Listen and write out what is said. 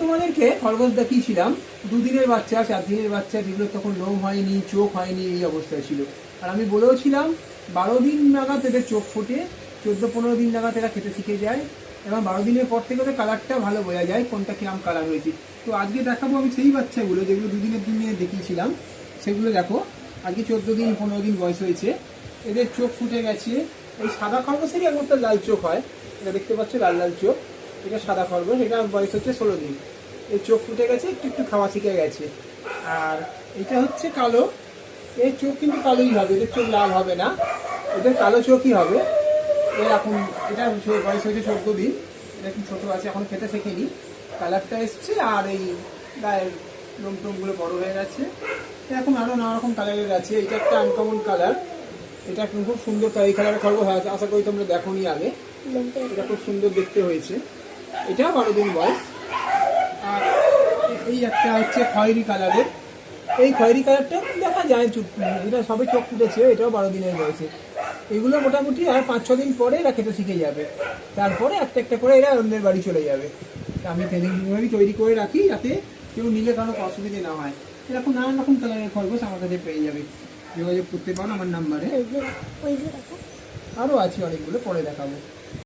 তোমাদেরকে খরগোশ দেখিয়েছিলাম 2 দিনের বাচ্চা 4 দিনের বাচ্চা, যেগুলো তখন লোম হয়নি, চোখ হয়নি, এই অবস্থায় ছিল। আর আমি বলেওছিলাম 12 দিন নাগাদ এদের চোখ ফুটে, 14-15 দিন নাগাদ এরা খেতে শিখে যায়, এবং 12 দিনের পর থেকে ওদের কালারটা ভালো বোঝা যায় কোনটা কিরম কালার হয়েছে। তো আজকে দেখাবো আমি সেই বাচ্চাগুলো যেগুলো 2 দিনের দিনে দেখিয়েছিলাম, সেগুলো দেখো। আজকে 14 দিন 15 দিন বয়স হয়েছে, এদের চোখ ফুটে গেছে। এই সাদা খরগোশেরই একমাত্র লাল চোখ হয়, এটা দেখতে পাচ্ছ লাল লাল চোখ, এটা সাদা খরগোশ, এটা বয়স হচ্ছে 16 দিন। এই চোখ ফুটে গেছে, একটু একটু খাওয়া শিখে গেছে। আর এটা হচ্ছে কালো, এর চোখ কিন্তু কালোই হবে, এদের চোখ লাল হবে না, এদের কালো চোখই হবে। এর এখন এটা বয়স হয়েছে 14 দিন, এটা একটু ছোটো আছে, এখন খেতে শেখেনি, কালারটা এসছে, আর এই গায়ের লোম টোমগুলো বড়ো হয়ে গেছে। এখন আরও নানা রকম কালারের আছে, এটা একটা আনকমন কালার, এটা খুব সুন্দর, এই কালারের খরগোশ আছে, আশা করি তোমরা দেখোনি আগে, এটা খুব সুন্দর দেখতে হয়েছে। এটাও 12 দিন বয়স। আর এই একটা হচ্ছে খয়েরি কালারের, এই খয়েরি কালারটা দেখা যায়, এটা সবে চোখ ফুটেছে, এটাও 12 দিনের বয়সে। এগুলো মোটামুটি আর 5-6 দিন পরে এরা খেতে শিখে যাবে, তারপরে একটা একটা করে এরা অন্যের বাড়ি চলে যাবে। আমি ট্রেনিংভাবেই তৈরি করে রাখি, যাতে কেউ নিলে কারো অসুবিধে না হয়। এরকম নানান রকম কালারের খরগোশ আমার কাছে পেয়ে যাবে, যোগাযোগ করতে পারো আমার নাম্বারে। আরও আছে অনেকগুলো, পরে দেখাবো।